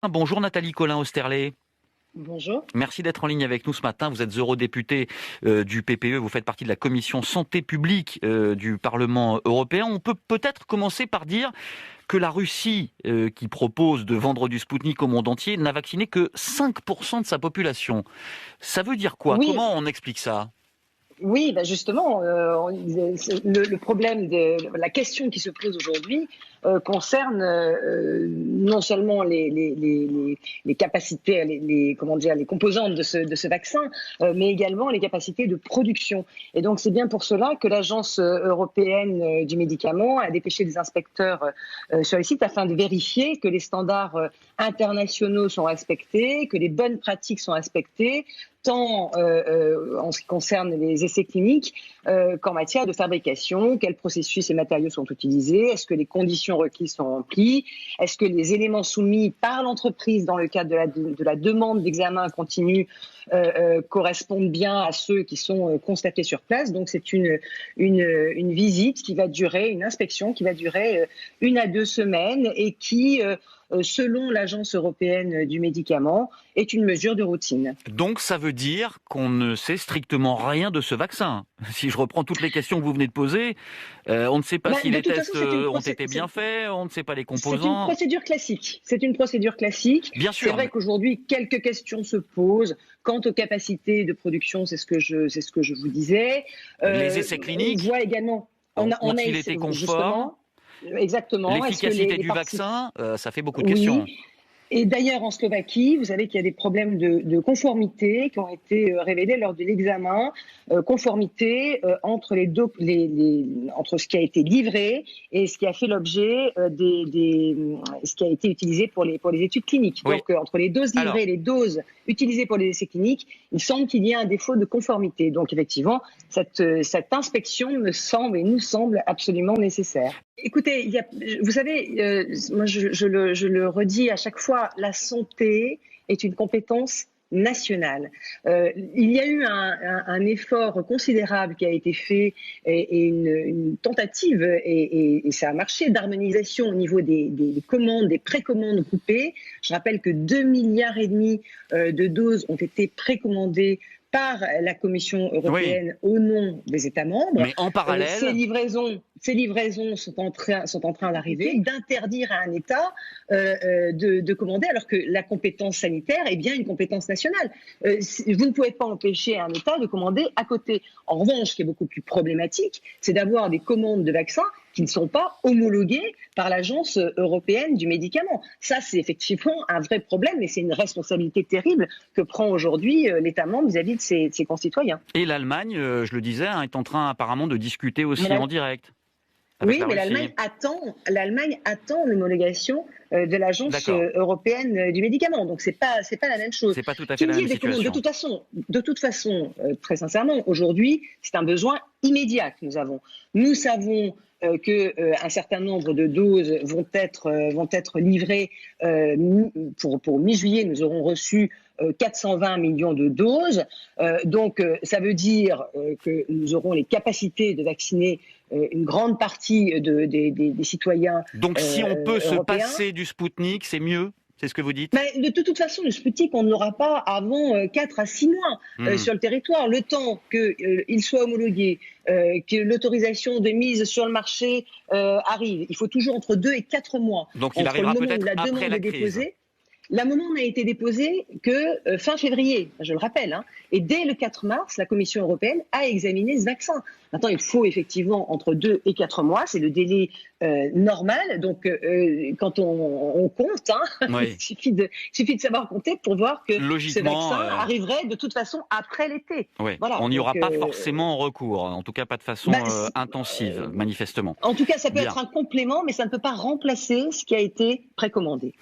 Bonjour Nathalie Colin-Osterlé. Bonjour. Merci d'être en ligne avec nous ce matin. Vous êtes eurodéputée du PPE, vous faites partie de la commission santé publique du Parlement européen. On peut peut-être commencer par dire que la Russie, qui propose de vendre du Spoutnik au monde entier, n'a vacciné que 5% de sa population. Ça veut dire quoi? Oui, Comment on explique ça? oui, justement, le problème la question qui se pose aujourd'hui concerne non seulement les capacités, comment dire, les composantes de ce vaccin, mais également les capacités de production. Et donc c'est bien pour cela que l'Agence européenne du médicament a dépêché des inspecteurs sur les sites afin de vérifier que les standards internationaux sont respectés, que les bonnes pratiques sont respectées, tant en ce qui concerne les essais cliniques qu'en matière de fabrication, quels processus et matériaux sont utilisés, est-ce que les conditions requises sont remplies, est-ce que les éléments soumis par l'entreprise dans le cadre de la demande d'examen continu correspondent bien à ceux qui sont constatés sur place. Donc c'est une visite qui va durer, une inspection qui va durer 1 à 2 semaines et qui selon l'Agence européenne du médicament, est une mesure de routine. Donc ça veut dire qu'on ne sait strictement rien de ce vaccin. Si je reprends toutes les questions que vous venez de poser, on ne sait pas si les tests ont été bien faits, on ne sait pas les composants. C'est une procédure classique. C'est une procédure classique. Bien sûr. C'est vrai qu'aujourd'hui, quelques questions se posent. Quant aux capacités de production, c'est ce que je vous disais. Les essais cliniques. On voit également. Ont-ils été conformes? Exactement. L'efficacité du vaccin, ça fait beaucoup de questions. Oui. Et d'ailleurs, en Slovaquie, vous savez qu'il y a des problèmes de conformité qui ont été révélés lors de l'examen. Conformité entre entre ce qui a été livré et ce qui a fait l'objet ce qui a été utilisé pour les études cliniques. Oui. Donc, entre les doses livrées et les doses utilisées pour les essais cliniques, il semble qu'il y ait un défaut de conformité. Donc, effectivement, cette inspection nous semble absolument nécère. Écoutez, vous savez, moi je le redis à chaque fois, la santé est une compétence nationale. Il y a eu un effort considérable qui a été fait et une tentative, et ça a marché, d'harmonisation au niveau des commandes, des précommandes coupées. Je rappelle que 2,5 milliards de doses ont été précommandées par la Commission européenne au nom des États membres. Mais en parallèle, ces livraisons sont en train d'arriver, d'interdire à un État de commander, alors que la compétence sanitaire est bien une compétence nationale. Vous ne pouvez pas empêcher un État de commander à côté. En revanche, ce qui est beaucoup plus problématique, c'est d'avoir des commandes de vaccins qui ne sont pas homologués par l'Agence européenne du médicament. Ça, c'est effectivement un vrai problème et c'est une responsabilité terrible que prend aujourd'hui l'État membre vis-à-vis de ses concitoyens. Et l'Allemagne, je le disais, est en train apparemment de discuter aussi en direct. Oui, mais l'Allemagne attend l'homologation de l'Agence européenne du médicament. Donc c'est pas la même chose. C'est pas tout à fait la même situation. De toute façon, très sincèrement, aujourd'hui, c'est un besoin immédiat que nous avons. Nous savons qu'un certain nombre de doses vont être livrées pour mi-juillet. Nous aurons reçu 420 millions de doses. Donc ça veut dire que nous aurons les capacités de vacciner une grande partie des citoyens. Donc si on peut se passer du Spoutnik, c'est mieux? C'est ce que vous dites? De toute façon, le Spoutnik, on ne l'aura pas avant 4 à 6 mois sur le territoire. Le temps qu'il soit homologué, que l'autorisation de mise sur le marché arrive, il faut toujours entre 2 et 4 mois. Donc il arrivera peut-être après la crise. L'amendement n'a été déposé que fin février, je le rappelle. Et dès le 4 mars, la Commission européenne a examiné ce vaccin. Maintenant, il faut effectivement entre 2 et 4 mois, c'est le délai normal. Donc, quand on compte, il suffit de savoir compter pour voir que ce vaccin arriverait de toute façon après l'été. Oui. Voilà. On n'y aura pas forcément recours, en tout cas pas de façon intensive, manifestement. En tout cas, ça peut être un complément, mais ça ne peut pas remplacer ce qui a été précommandé.